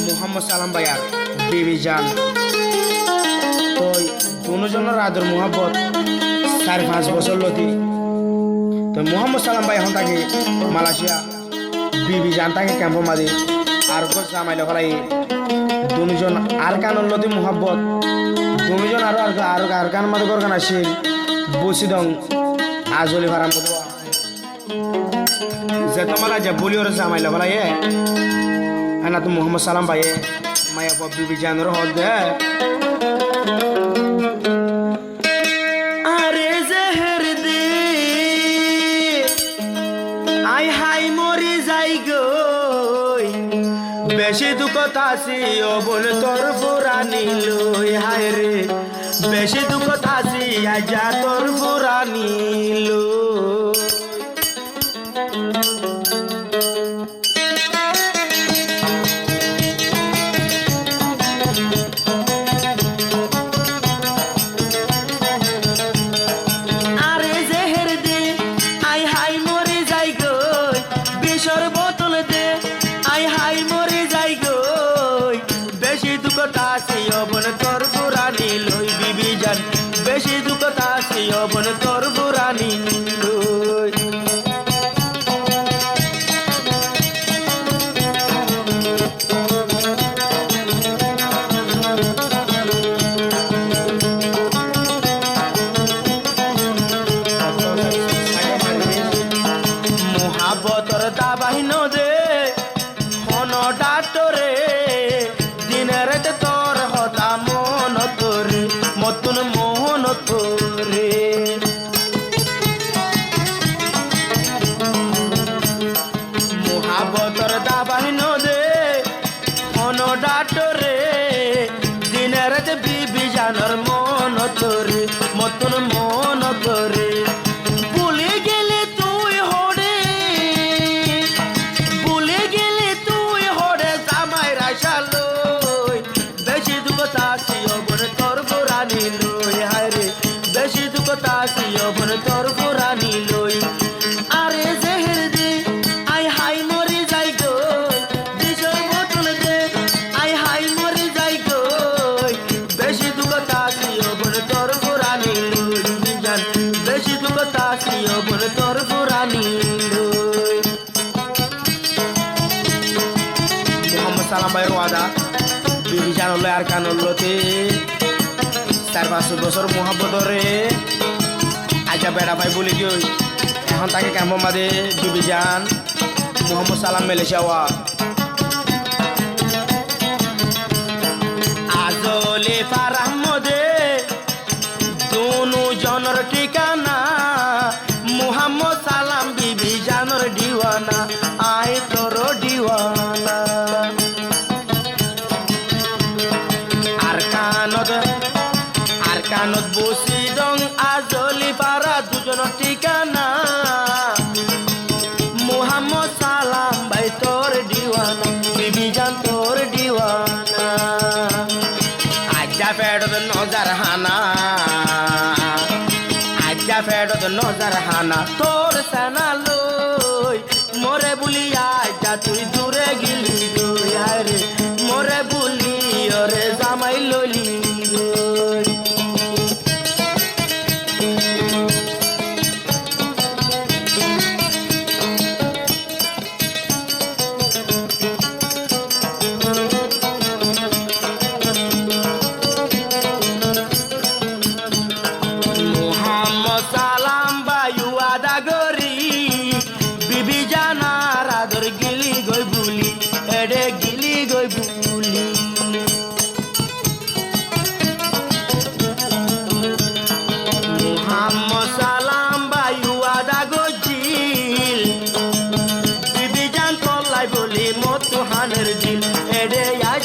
মোহাম্মদ সালাম ভাই আর বিবি জান তো দুজনের আদর মোহাব্বত 4-5 বছর লতি তো মোহাম্মদ সালাম ভাই এখন থাকে মালয়েশিয়া বিবি জান থাকে ক্যাম্প মাদি আর জামাইলে ফলাই দুজন আর কানর লতি মোহাব্বত দুজন আরো আর আর কান মাদে করগান আসিল বসিদং আজলি ভাড়া মতো যে তোমালা যে বলি ওর জামাইলে ফলাই আনা তো মোহাম্মদ সালাম ভাই মায়া বিবি জানর হদ দে আরে জেহের দে আই হাই মরি যাই গই বেশি দুঃখত আছি অবন তোর ফুরানি লই হায় রে বেশি দুঃখত আছি আজা তোর ফুরানি লই তোর পুরানি লই বিবি জান বেশি দুঃখত আছি অবন তোর পুরানি লই মোহাব্বতর দাবাহিন দে হন ডাক্তরে দিনের তোর হতা মন তোরে মতন মোহন তোরে মোহাব্বতর দাবাহিন দে হন ডাক্তরে দিনের বিবি জানর মন তোরে মতন মন তোরে ভুলে গেলে তুই হরে ভুলে গেলে তুই হরে জামাই রাশালো বেশি দুঃখত আছি অবন তোর পুরানি লই হায় রে বেশি দুঃখত আছি অবন তোর পুরানি লই আরে জেহের দে আই হাই মরি যাই গই বিষয় বোতল দে আই হাই মরি যাই গই বেশি দুঃখত আছি অবন তোর পুরানি লই জান বেশি দুঃখত আছি অবন তোর পুরানি লই মোহাম্মদ সালাম ভাইয়ের ওয়াদা বিবি জানলে আর কানলতে 4-5 বছর মোহাব্বতরে আজা বেড়া ভাই বলি গই এখন তাকে ক্যাম্প মাদে বিবি জান মোহাম্মদ সালাম মেলেশিয়া আজলে ফারাহ মদে দুনু জনর ঠিকানা মোহাম্মদ সালাম বিবি জানর দিওয়ানা আয় তোর দিওয়ানা কানত বসি দং আজলি পারা দুজন ঠিকানা মোহাম্মদ সালাম ভাই তোর দিওয়ানা বিবি জান তোর দিওয়ানা আজ্জা ফেরত নজর হানা আজ্জা ফেরত নজর হানা তোর সেনা লই মোরে বুলি আজ্জা তুই দূরে গিলি গই রে মোরে বুলি ওরে জামাই লইলি গই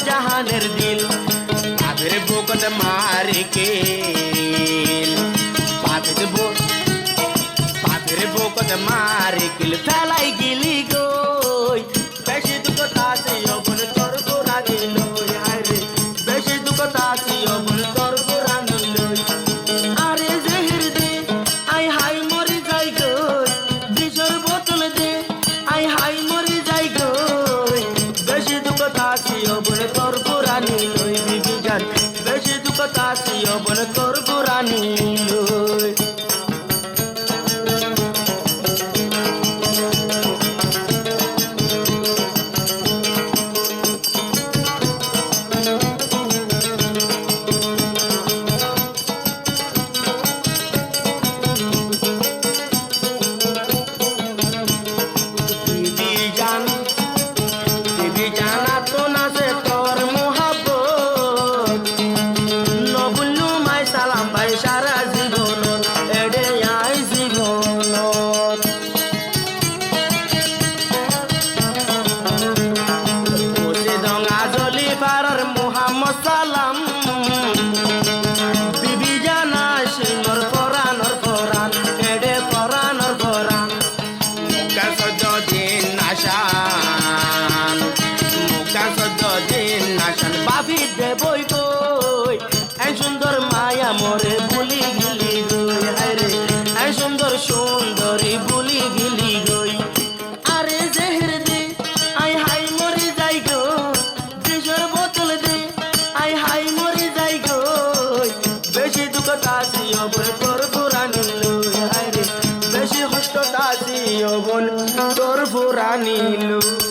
জাহানের দিল পাথরে বোকট মারে কে পাথরে বোকট মারে কিল ফেলাই গিলি গই বেশি দুঃখত আছি অবন তোর পুরানি লই হায় রে বেশি দুঃখত আছি অবন তোর পুরানি লই আরে জেহের দে আই হাই মরি যাই গই বিষর বোতল দে আই হাই মরি যাই গই বেশি দুঃখত তাসি বোন তোর পুরানি লই বিবি জান বেশি দুঃখ তাসি বোন তোর পুরানি লই সারা জীবন এডে আই জীবন দঙা জলি পারার মোহাম্মদ সালাম বিবি জানা সিংহর পরান এডে পরান মুখা সহ্য দিন নাশান মুখা সহ্য দিন নাশান বাবি দেবই কই এই সুন্দর মায়া মোরে বুলি গিলি গই আরে এই সুন্দর সুন্দরী বুলি গিলি গই আরে জেহের দে আই হাই মরে যাই গো দেশের বোতল দে আই হাই মরে যাই গো বেশি দুঃখ তাসি বোন তোর পুরানি লই আরে বেশি কষ্ট তাসি বোন তোর পুরানি লই